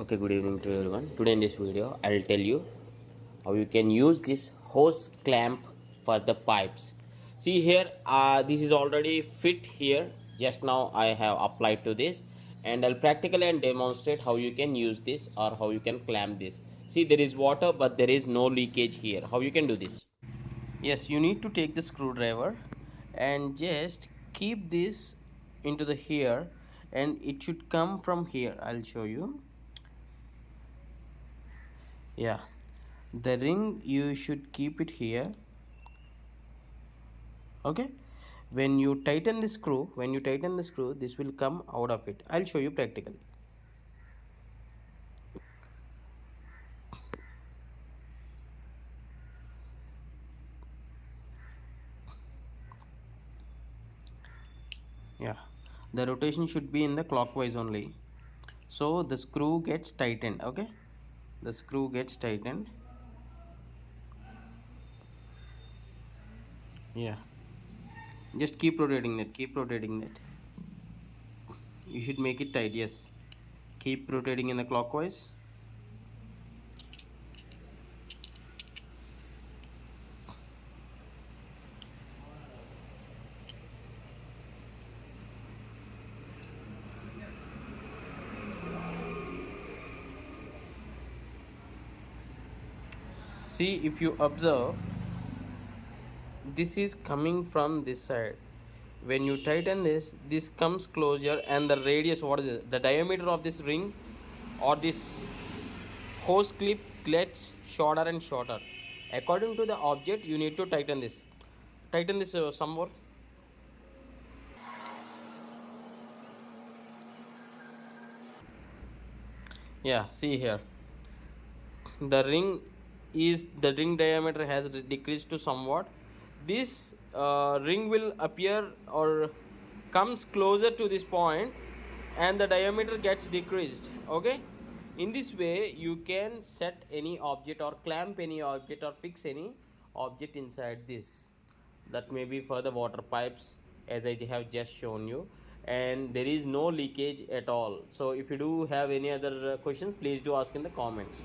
Okay, good evening to everyone. Today in this video I'll tell you how you can use this hose clamp for the pipes. See here, this is already fit here. Just now I have applied to this, and I'll practically and demonstrate how you can use this or how you can clamp this. See, there is water but there is no leakage here. How you can do this? Yes, you need to take the screwdriver and just keep this into the here, and it should come from here. I'll show you. Yeah, the ring you should keep it here. Okay, when you tighten the screw, this will come out of it. I'll show you practically. Yeah, the rotation should be in the clockwise only, so the screw gets tightened. Okay, the screw gets tightened. Yeah, just keep rotating that. You should make it tight. Yes, keep rotating in the clockwise. See, if you observe, this is coming from this side. When you tighten this comes closer, and the radius, what is it, the diameter of this ring or this hose clip gets shorter and shorter. According to the object, you need to tighten this some more. Yeah, see here, the ring diameter has decreased to somewhat. This ring will appear or comes closer to this point, and the diameter gets decreased. Okay, in this way you can set any object or clamp any object or fix any object inside this. That may be for the water pipes, as I have just shown you, and there is no leakage at all. So if you do have any other questions, please do ask in the comments.